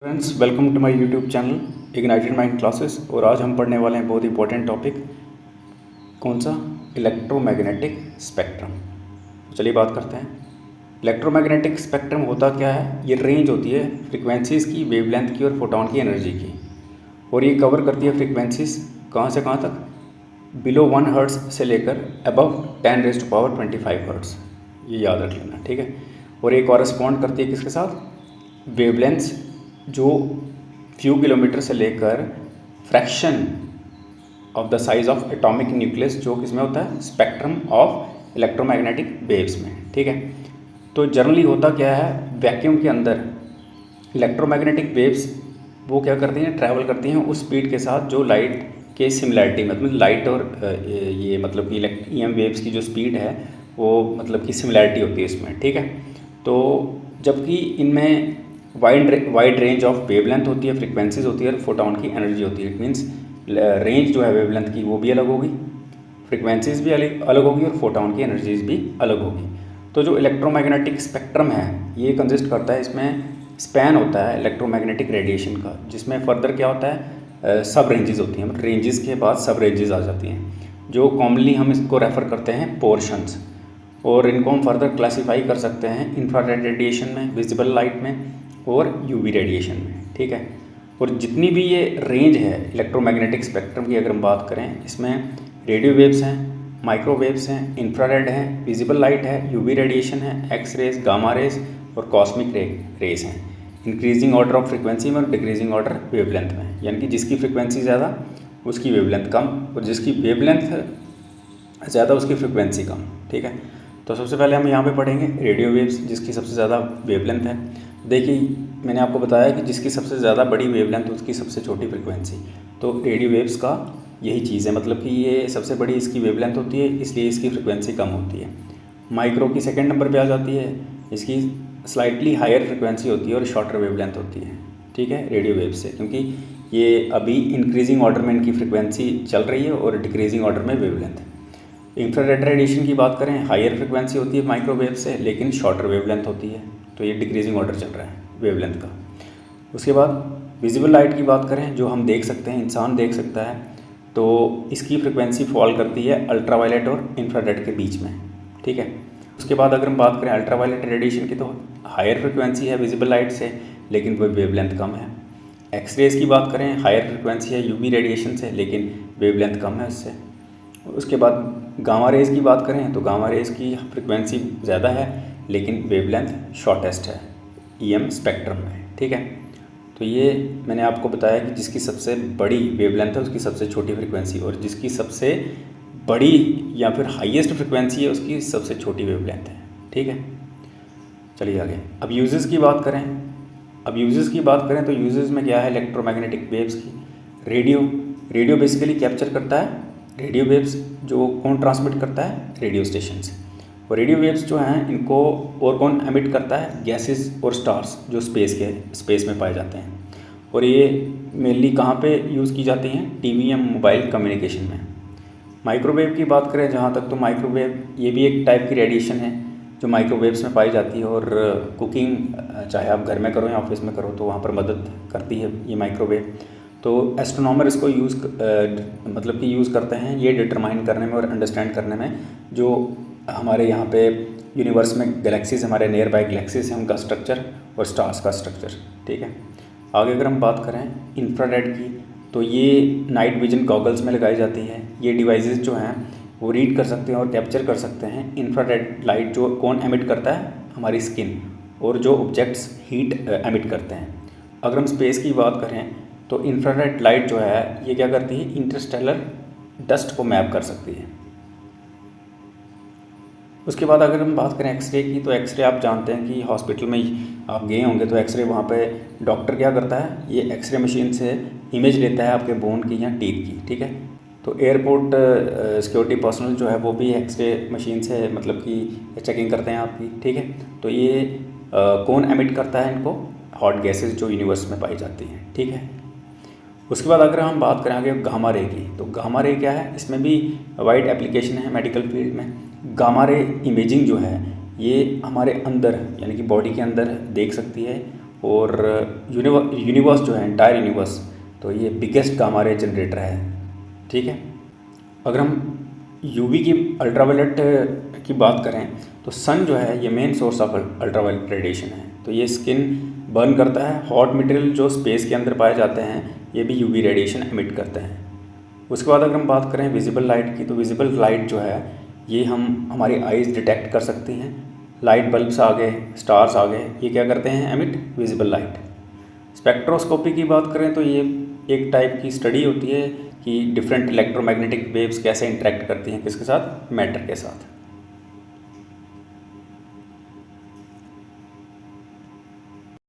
Friends, welcome to my YouTube channel Ignited Mind Classes. और आज हम पढ़ने वाले हैं बहुत इंपॉर्टेंट टॉपिक। कौन सा? Electromagnetic spectrum. तो चलिए बात करते हैं। इलेक्ट्रोमैग्नेटिक स्पेक्ट्रम होता क्या है? ये रेंज होती है फ्रिक्वेंसीज़ की, वेवलेंथ की और फोटॉन की एनर्जी की। और ये कवर करती है फ्रिक्वेंसीज़ कहाँ से कहाँ तक? बिलो 1 हर्ट्ज़ से लेकर अबव 10⁻25 हर्ट्ज़। ये याद रख लेना, ठीक है। और ये कॉरेस्पॉन्ड करती है किसके साथ? वेवलेंथ्स जो फ्यू किलोमीटर से लेकर fraction of the size of atomic nucleus, जो किसमें होता है? स्पेक्ट्रम ऑफ इलेक्ट्रोमैग्नेटिक वेव्स में, ठीक है। तो जनरली होता क्या है, वैक्यूम के अंदर इलेक्ट्रोमैग्नेटिक वेव्स वो क्या करती हैं? ट्रैवल करती हैं उस स्पीड के साथ जो लाइट के सिमिलैरिटी, मतलब लाइट और ये मतलब कि EM वेव्स की जो स्पीड है वो मतलब कि सिमिलैरिटी होती है इसमें, ठीक है। तो जबकि इनमें वाइड रेंज ऑफ वेवलेंथ होती है, फ्रिक्वेंसीज होती है और फोटॉन की एनर्जी होती है। इट मीन्स रेंज जो है वेवलेंथ की वो भी अलग होगी, फ्रिक्वेंसीज भी अलग होगी और फोटॉन की एनर्जीज भी अलग होगी। तो जो इलेक्ट्रोमैग्नेटिक स्पेक्ट्रम है ये कंसिस्ट करता है, इसमें स्पैन होता है इलेक्ट्रोमैग्नेटिक रेडिएशन का, जिसमें फर्दर क्या होता है? सब रेंजेस होती हैं, मतलब रेंजेस के बाद सब रेंजेस आ जाती हैं, जो कॉमनली हम इसको रेफ़र करते हैं पोर्शंस। और इनको हम फर्दर क्लासीफाई कर सकते हैं इंफ्रारेड रेडिएशन में, विजिबल लाइट में और यूवी रेडिएशन में, ठीक है। और जितनी भी ये रेंज है इलेक्ट्रोमैग्नेटिक स्पेक्ट्रम की अगर हम बात करें, इसमें रेडियो वेव्स हैं, माइक्रोवेव्स हैं, इंफ्रारेड है, विजिबल लाइट है, यूवी रेडिएशन है, एक्स रेज, गामा रेज और कॉस्मिक रेज हैं। इंक्रीजिंग ऑर्डर ऑफ फ्रिक्वेंसी में और डिक्रीजिंग ऑर्डर वेवलेंथ में, यानी कि जिसकी फ्रिक्वेंसी ज़्यादा उसकी वेवलेंथ कम, और जिसकी वेवलेंथ ज़्यादा उसकी फ्रिक्वेंसी कम, ठीक है। तो सबसे पहले हम यहाँ पे पढ़ेंगे रेडियो वेव्स, जिसकी सबसे ज़्यादा वेवलेंथ है। देखिए मैंने आपको बताया कि जिसकी सबसे ज़्यादा बड़ी वेवलेंथ उसकी सबसे छोटी फ्रिक्वेंसी। तो रेडियो वेव्स का यही चीज़ है, मतलब कि ये सबसे बड़ी इसकी वेवलेंथ होती है, इसलिए इसकी फ्रिक्वेंसी कम होती है। माइक्रो की सेकंड नंबर पे आ जाती है, इसकी स्लाइटली हायर फ्रिक्वेंसी होती है और शॉर्टर वेवलेंथ होती है, ठीक है, रेडियो वेव्स से, क्योंकि ये अभी इंक्रीजिंग ऑर्डर में इनकी फ्रिक्वेंसी चल रही है और डिक्रीजिंग ऑर्डर में वेवलेंथ। इंफ्रारेड रेडिएशन की बात करें, हायर फ्रिक्वेंसी होती है माइक्रोवेव से, लेकिन शॉर्टर वेवलेंथ होती है, तो ये डिक्रीजिंग ऑर्डर चल रहा है वेवलेंथ का। उसके बाद विजिबल लाइट की बात करें, जो हम देख सकते हैं, इंसान देख सकता है, तो इसकी फ्रिक्वेंसी फॉल करती है अल्ट्रावायलेट और इंफ्रारेड के बीच में, ठीक है। उसके बाद अगर हम बात करें अल्ट्रावायलेट रेडिएशन की, तो हायर फ्रिक्वेंसी है विजिबल लाइट से, लेकिन वो वेवलेंथ कम है। एक्सरेज की बात करें, हायर फ्रिक्वेंसी है यूवी रेडिएशन से, लेकिन वेवलेंथ कम है उससे। उसके बाद गामा रेज की बात करें, तो गामा रेज की फ्रिक्वेंसी ज़्यादा है, लेकिन वेवलेंथ शॉर्टेस्ट है EM स्पेक्ट्रम में, ठीक है। तो ये मैंने आपको बताया कि जिसकी सबसे बड़ी वेवलेंथ है उसकी सबसे छोटी फ्रिक्वेंसी, और जिसकी सबसे बड़ी या फिर हाईएस्ट फ्रिक्वेंसी है उसकी सबसे छोटी वेवलेंथ है, ठीक है। चलिए आगे। अब यूजेस की बात करें, तो यूजेस में क्या है इलेक्ट्रोमैग्नेटिक वेव्स की? रेडियो बेसिकली कैप्चर करता है रेडियो वेव्स, जो कौन ट्रांसमिट करता है? रेडियो स्टेशन से। और रेडियो वेव्स जो हैं इनको और कौन एमिट करता है? गैसेस और स्टार्स, जो स्पेस में पाए जाते हैं। और ये मेनली कहाँ पे यूज़ की जाती हैं? टीवी या मोबाइल कम्युनिकेशन में। माइक्रोवेव की बात करें जहाँ तक, तो माइक्रोवेव ये भी एक टाइप की रेडिएशन है जो माइक्रोवेव्स में पाई जाती है, और कुकिंग चाहे आप घर में करो या ऑफिस में करो तो वहाँ पर मदद करती है ये माइक्रोवेव। तो एस्ट्रोनॉमर इसको मतलब कि यूज़ करते हैं ये डिटरमाइन करने में और अंडरस्टैंड करने में, जो हमारे यहाँ पे यूनिवर्स में गैलेक्सीज, हमारे नियर बाय गैलेक्सीज हैं, उनका स्ट्रक्चर और स्टार्स का स्ट्रक्चर, ठीक है। आगे अगर हम बात करें इंफ्रारेड की, तो ये नाइट विजन गॉगल्स में लगाई जाती है। ये डिवाइसेस जो हैं वो रीड कर सकते हैं और कैप्चर कर सकते हैं इंफ्रारेड लाइट, जो कौन एमिट करता है? हमारी स्किन, और जो ऑब्जेक्ट्स हीट एमिट करते हैं। अगर हम स्पेस की बात करें, तो इंफ्रारेड लाइट जो है ये क्या करती है? इंटरस्टेलर डस्ट को मैप कर सकती है। उसके बाद अगर हम बात करें एक्सरे की, तो एक्सरे आप जानते हैं कि हॉस्पिटल में आप गए होंगे, तो एक्सरे वहाँ पे डॉक्टर क्या करता है? ये एक्सरे मशीन से इमेज लेता है आपके बोन की या टीथ की, ठीक है। तो एयरपोर्ट सिक्योरिटी पर्सनल जो है वो भी एक्सरे मशीन से मतलब कि चेकिंग करते हैं आपकी, ठीक है। तो ये कौन एमिट करता है इनको? हॉट गैसेस जो यूनिवर्स में पाई जाती हैं, ठीक है। उसके बाद अगर हम बात करें आगे गामा रे की, तो गामा रे क्या है? इसमें भी वाइड एप्लीकेशन है मेडिकल फील्ड में। गामा रे इमेजिंग जो है ये हमारे अंदर यानी कि बॉडी के अंदर देख सकती है, और यूनिवर्स जो है एंटायर यूनिवर्स, तो ये बिगेस्ट गामा रे जनरेटर है। ठीक है, अगर हम यूवी की अल्ट्रावायलेट की बात करें तो सन जो है ये main source of ultraviolet radiation है। तो ये स्किन बर्न करता है, हॉट मटेरियल जो स्पेस के अंदर पाए जाते हैं ये भी यूवी रेडिएशन एमिट करते हैं। उसके बाद अगर हम बात करें विजिबल लाइट की, तो विजिबल लाइट जो है ये हमारी आइज़ डिटेक्ट कर सकती हैं। लाइट बल्ब्स आ गए, स्टार्स आ गए, ये क्या करते हैं, एमिट विजिबल लाइट। स्पेक्ट्रोस्कोपी की बात करें तो ये एक टाइप की स्टडी होती है कि डिफरेंट इलेक्ट्रोमैग्नेटिक वेव्स कैसे इंटरेक्ट करती हैं किसके साथ, मैटर के साथ।